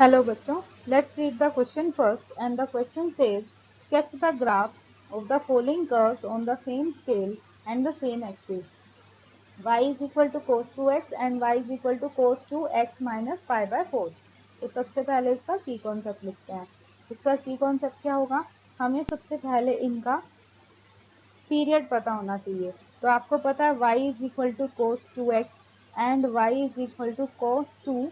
Hello bachcho, let's read the question first, and the question says sketch the graphs of the following curves on the same scale and the same axis. Y is equal to cos 2x and y is equal to cos 2x minus pi by 4. तो सबसे पहले इसका की concept लिखते हैं। इसका की concept क्या होगा, हमें सबसे पहले इनका पीरियड पता होना चाहिए। तो आपको पता है y is equal to cos 2x and y is equal to cos 2x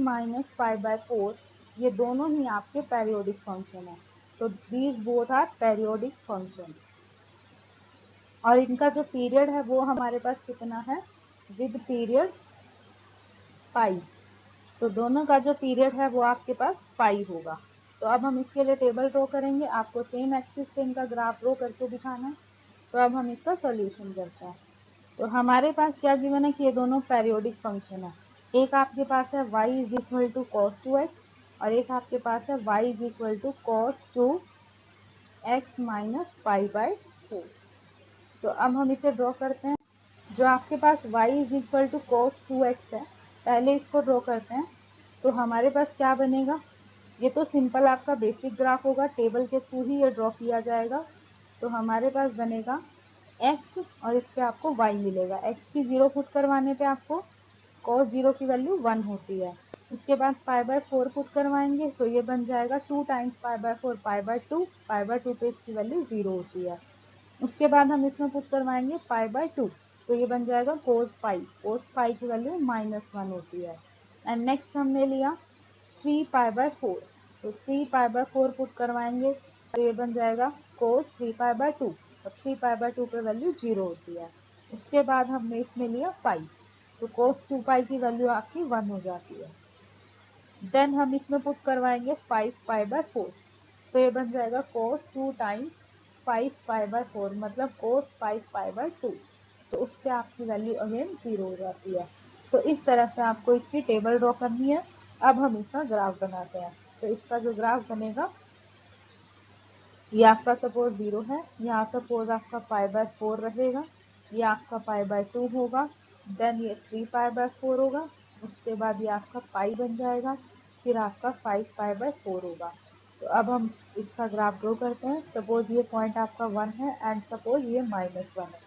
minus pi by 4, ये दोनों ही आपके पेरियोडिक फंक्शन है। तो these both are periodic function और इनका जो पीरियड है वो हमारे पास कितना है, विद पीरियड पाई। तो दोनों का जो पीरियड है वो आपके पास पाई होगा। तो अब हम इसके लिए टेबल ड्रॉ करेंगे, आपको सेम एक्सिस पे इनका ग्राफ ड्रॉ करके दिखाना है। तो अब हम इसका सॉल्यूशन करते हैं। तो हमारे पास क्या गिवन है कि ये दोनों पेरियोडिक फंक्शन है। एक आपके पास है y is equal to cos 2x और एक आपके पास है y is equal to cos 2x minus pi by 4। तो अब हम इसे ड्रॉ करते हैं। जो आपके पास y is equal to cos 2x है, पहले इसको ड्रॉ करते हैं। तो हमारे पास क्या बनेगा, ये तो सिंपल आपका बेसिक ग्राफ होगा, टेबल के थ्रू ही ये ड्रॉ किया जाएगा। तो हमारे पास बनेगा x और इस पे आपको y मिलेगा। x की 0 पुट करवाने पे आपको cos 0 की वैल्यू 1 होती है। उसके बाद पाई बाय 4 पुट करवाएंगे तो ये बन जाएगा 2 times pi by 4 pi by 2, pi by 2 पे इसकी वैल्यू 0 होती है। उसके बाद हम इसमें पुट करवाएंगे पाई बाय 2 तो ये बन जाएगा cos पाई की वैल्यू -1 होती है। एंड नेक्स्ट हमने लिया 3 पाई बाय 4, तो 3 पाई बाय 4 पुट करवाएंगे तो ये बन जाएगा cos 3 पाई बाय 2 और 3 पाई बाय 2 पे वैल्यू 0 होती है। उसके बाद हमने इसमें लिया पाई, तो cos 2 पाई की वैल्यू आपकी 1 हो जाती है। देन हम इसमें पुट करवाएंगे 5 पाई बाय 4, तो ये बन जाएगा cos 2 टाइम्स 5 पाई बाय 4 मतलब cos 5 पाई बाय 2, तो उससे आपकी वैल्यू अगेन 0 हो जाती है। तो इस तरह से आपको इसकी टेबल ड्रॉ करनी है। अब हम इसका ग्राफ बनाते हैं। तो इसका जो ग्राफ बनेगा, ये आपका सपोज 0 है, यहाँ सपोज आपका पाई बाय 4 रहेगा, ये आपका पाई बाय 2 होगा, देन ये 3 पाई बाय 4 होगा, उसके बाद ये आपका पाई बन जाएगा, फिर आपका 5 पाई बाय 4 होगा। तो अब हम इसका ग्राफ ड्रॉ करते हैं। सपोज ये पॉइंट आपका 1 है एंड सपोज ये -1 है।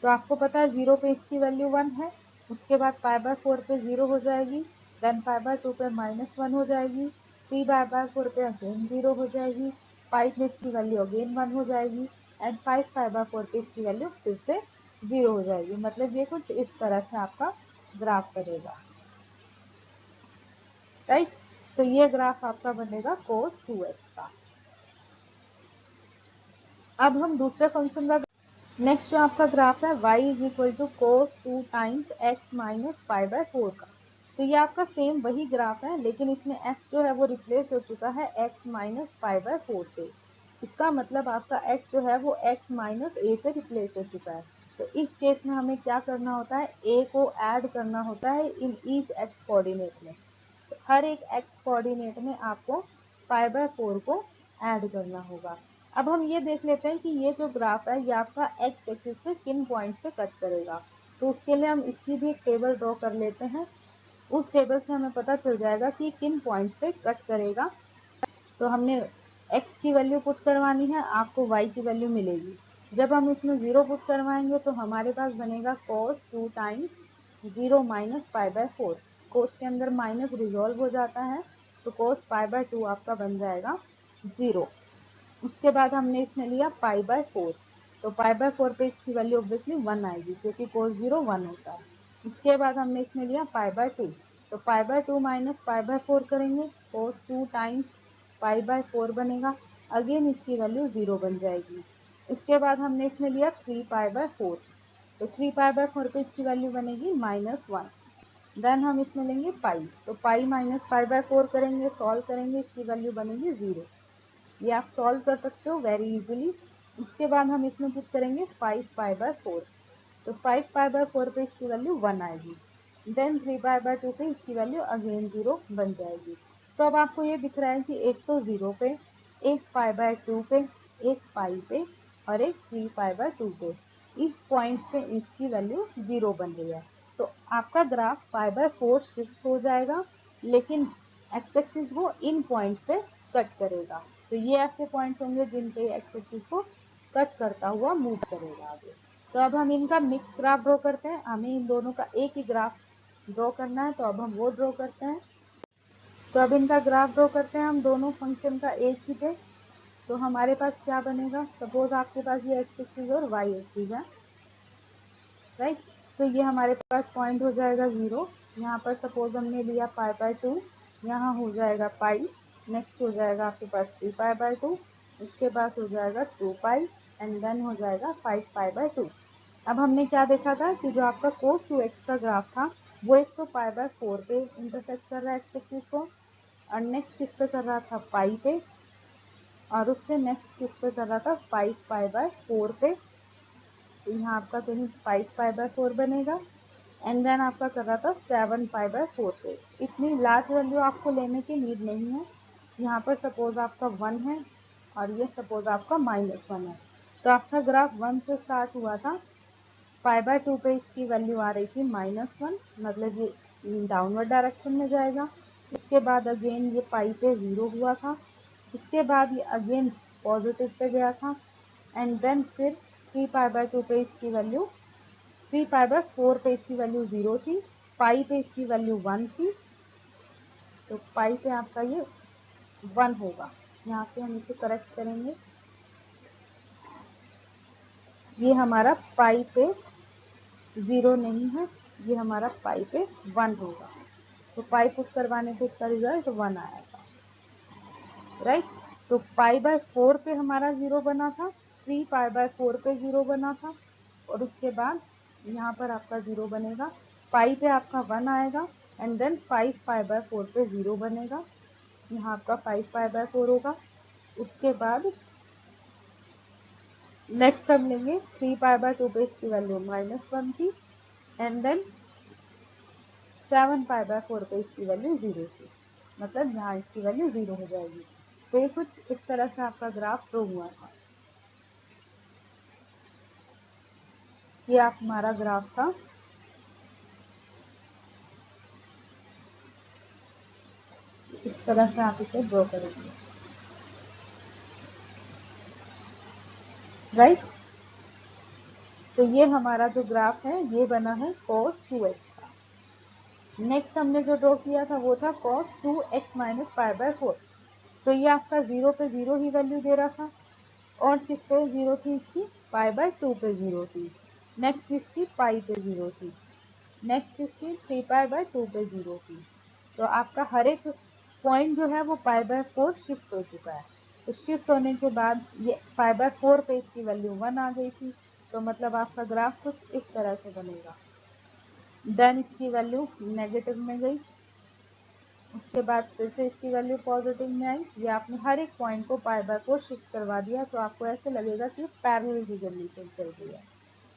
तो आपको पता है 0 पे इसकी वैल्यू 1 है, उसके बाद पाई बाय 4 पे 0 हो जाएगी, देन पाई बाय 2 पे -1 हो जाएगी, 3 पाई बाय 4 पे अगेन 0 हो जाएगी, 5 में इसकी वैल्यू अगेन 1 हो जाएगी एंड 5 पाई बाय 4 पे इसकी वैल्यू फिर से 0 हो जाएगी। मतलब ये कुछ इस तरह से आपका ग्राफ बनेगा, राइट। तो ये ग्राफ आपका बनेगा cos 2x का। अब हम दूसरे फंक्शन का नेक्स्ट जो आपका ग्राफ है y is equal to cos 2 times x minus pi by 4 का। तो ये आपका सेम वही ग्राफ है, लेकिन इसमें x जो है वो रिप्लेस हो चुका है x माइनस पाई बाय 4 से। इसका मतलब आपका x जो है वो x माइनस a से रिप्लेस हो चुका है। तो इस केस में हमें क्या करना होता है, a को ऐड करना होता है इन ईच x कोऑर्डिनेट में। तो हर एक x कोऑर्डिनेट में आपको पाई बाय 4 को ऐड करना होगा। अब हम ये देख लेते हैं कि ये जो ग्राफ है ये आपका x एक्सिस पे किन पॉइंट पे कट करेगा। तो उसके लिए हम इसकी भी एक टेबल ड्रॉ कर लेते हैं। उस टेबल से हमें पता चल जाएगा कि किन पॉइंट पे कट करेगा। तो हमने x की वैल्यू पुट करवानी है, आपको y की वैल्यू मिलेगी। जब हम इसमें 0 पुट करवाएंगे तो हमारे पास बनेगा cos 2 times 0 minus pi by 4। cos के अंदर माइनस रिजॉल्व हो जाता है, तो cos पाई बाय 2 आपका बन जाएगा 0। उसके बाद हमने इसमें लिया पाई बाय 4, तो पाई बाय 4 पे इसकी वैल्यू ऑब्वियसली 1 आएगी क्योंकि cos 0 1 होता है। उसके बाद हमने इसमें लिया पाई बाय 2, तो pi by 2 minus pi by 4 करेंगे, cos 2 टाइम्स पाई बाय 4 बनेगा, अगेन इसकी वैल्यू 0 बन जाएगी। उसके बाद हमने इसमें लिया 3 पाई बाय 4, तो 3 पाई बाय 4 पे इसकी वैल्यू बनेगी -1। देन हम इसमें लेंगे पाई, तो पाई माइनस पाई बाय 4 करेंगे, सॉल्व करेंगे, इसकी वैल्यू बनेगी 0। ये आप सॉल्व कर सकते हो वेरी इजीली। उसके बाद हम इसमें पुट करेंगे 5 पाई बाय 4, तो 5 पाई बाय 4 पे इसकी वैल्यू 1 आएगी। देन 3 पाई बाय 2 पे इसकी वैल्यू अगेन 0 बन जाएगी। तो अब आपको ये दिख रहा है कि एक तो 0 पे, एक पाई बाय 2 पे, एक पाई पे और एक 3 पाई बाय 2 पे, इस पॉइंट्स पे इसकी वैल्यू 0 बन रही है। तो आपका ग्राफ पाई बाय 4 शिफ्ट हो जाएगा, लेकिन एक्स एक्सिस को इन पॉइंट्स पे कट करेगा। तो ये ऐसे पॉइंट्स होंगे जिन पे एक्स एक्सिस को कट करता हुआ मूव करेगा आगे। तो अब हम इनका मिक्स ग्राफ ड्रॉ करते हैं। हमें इन दोनों का एक ही ग्राफ ड्रॉ करना है, तो अब हम वो ड्रॉ करते हैं। तो अब इनका ग्राफ ड्रॉ करते हैं हम दोनों फंक्शन का एक ही पे। तो हमारे पास क्या बनेगा, सपोज आपके पास ये एक्स एक्सिस और वाई एक्सिस है, राइट। तो ये हमारे पास पॉइंट हो जाएगा 0। यहाँ पर सपोज हमने लिया π/2, यहाँ हो जाएगा पाई, नेक्स्ट हो जाएगा आपके पास 3π/2, उसके बाद हो जाएगा 2π एंड देन हो जाएगा 5π/2। अब हमने क्या देखा था कि जो आपका cos 2x का ग्राफ था वो एक तो π/4 पे इंटरसेक्ट कर रहा है एक्स एक्सिस को, और नेक्स्ट किस पे कर रहा था, पाई पे, और उससे नेक्स्ट किस पे कर रहा था, 5π/4 पे। तो यहाँ आपका कहीं 5π/4 बनेगा एंड देन आपका कर रहा था 7π/4 पे। इतनी लार्ज वैल्यू आपको लेने की नीड नहीं है। यहाँ पर सपोज आपका 1 है और ये सपोज आपका -1 है। तो आपका ग्राफ 1 से स्टार्ट हुआ था, π/2 पे इसकी वैल्यू आ रही थी -1, मतलब ये डाउनवर्ड डायरेक्शन में जाएगा। उसके बाद अगेन ये पाई पे 0 हुआ था, उसके बाद ये अगेन पॉजिटिव पे गया था एंड देन फिर 3π/2 पे इसकी वैल्यू, 3π/4 पे इसकी वैल्यू 0 थी, पाई पे इसकी वैल्यू 1 थी, तो पाई पे आपका ये 1 होगा। यहाँ पे हम इसे करेक्ट करेंगे, ये हमारा पाई पे 0 नहीं है, ये हमारा पाई पे 1 होगा। तो पाई पुट करवाने पे इसका रिजल्ट 1 आया था, राइट। तो π/4 पे हमारा 0 बना था, 3π/4 पे 0 बना था, और उसके बाद यहाँ पर आपका 0 बनेगा, पाई पे आपका 1 आएगा एंड देन 5π/4 पे 0 बनेगा, यहाँ आपका 5π/4 होगा। उसके बाद नेक्स्ट हम लेंगे 3π/2 पे इसकी वैल्यू -1 थी एंड देन 7π/4 पे इसकी वैल्यू 0 थी, मतलब यहाँ इसकी वैल्यू 0 हो जाएगी। तो ये कुछ इस तरह से आपका ग्राफ ड्रॉ हुआ था। ये आप हमारा ग्राफ था। इस तरह से आप इसे ड्रॉ करेंगे, राइट। तो ये हमारा जो ग्राफ है ये बना है cos 2x का। नेक्स्ट हमने जो ड्रॉ किया था वो था cos 2x - π/4। तो ये आपका 0 पे 0 ही वैल्यू दे रहा था, और किस पे 0 थी इसकी, π/2 पे 0 थी, नेक्स्ट इसकी पाई पे 0 थी, नेक्स्ट इसकी 3π/2 पे 0 थी। तो आपका हर एक पॉइंट जो है वो π/4 शिफ्ट हो चुका है। तो शिफ्ट होने के बाद ये π/4 पे इसकी वैल्यू 1 आ गई थी, तो मतलब आपका ग्राफ कुछ इस तरह से बनेगा। देन इसकी वैल्यू नेगेटिव में गई, उसके बाद फिर से इसकी वैल्यू पॉजिटिव में आई। ये आपने हर एक पॉइंट को π/4 शिफ्ट करवा दिया, तो आपको ऐसे लगेगा कि पैरेलल की कंडीशन चल रही है।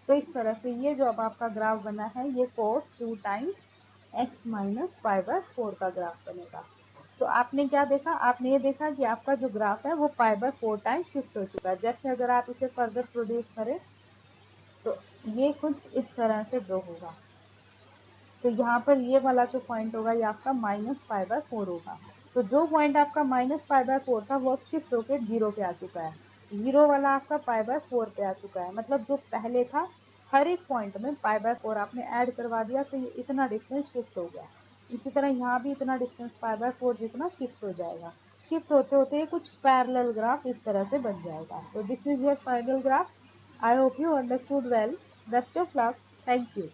तो इस तरह से ये जो अब आपका ग्राफ बना है ये cos 2 टाइम्स x - π/4 का ग्राफ बनेगा। तो आपने क्या देखा, आपने ये देखा कि आपका जो ग्राफ है वो π/4 टाइम्स शिफ्ट हो चुका है। जैसे अगर आप इसे फर्दर प्रोड्यूस करें तो ये कुछ इस तरह से ड्रॉ होगा। तो यहाँ पर ये वाला जो पॉइंट होगा ये आपका -π/4 होगा। तो जो पॉइंट आपका -π/4 था वो अब शिफ्ट होकर 0 पे आ चुका है, 0 वाला आपका π/4 पे आ चुका है, मतलब जो पहले था हर एक पॉइंट में π/4 आपने ऐड करवा दिया, तो ये इतना डिस्टेंस शिफ्ट हो गया। इसी तरह यहाँ भी इतना डिस्टेंस π/4 जितना शिफ्ट हो जाएगा। शिफ्ट होते होते कुछ पैरेलल ग्राफ इस तरह से बन जाएगा। तो this is your final graph. I hope you understood well. Best of luck. Thank you.